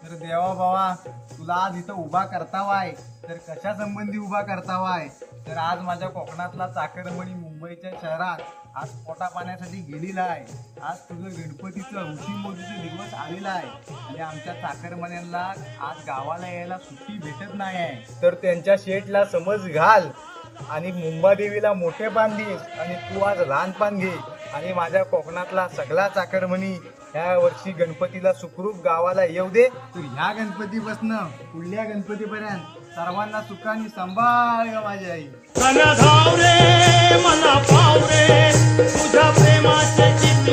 तर देवा बाबा तुला आज इथं उभा करतावाय तर कशा संबंधी उभा करतावाय तर आज माझ्या कोकणातला चाकरमणी मुंबईच्या शहरात आज पोटा पाण्यासाठी गेलेला आहे. आज तुझं गणपतीचं हौशी मोदीचे दिवस आलेला आहे आणि आमच्या चाकरमण्यांना आज गावाला यायला सुट्टी भेटत नाही आहे. तर त्यांच्या शेठला समज घाल आणि मुंबादेवीला मोठे पान दे आणि तू आज लहान पान घे आणि माझ्या कोकणातला सगळा चाकरमणी ह्या वर्षी गणपतीला सुखरूप गावाला येऊ दे. तर ह्या गणपतीपासनं पुढल्या गणपतीपर्यंत सर्वांना सुखाने सांभाळ ग माझी आई. धाव रे मला पाव रे तुझ्या प्रेमाचे चित्र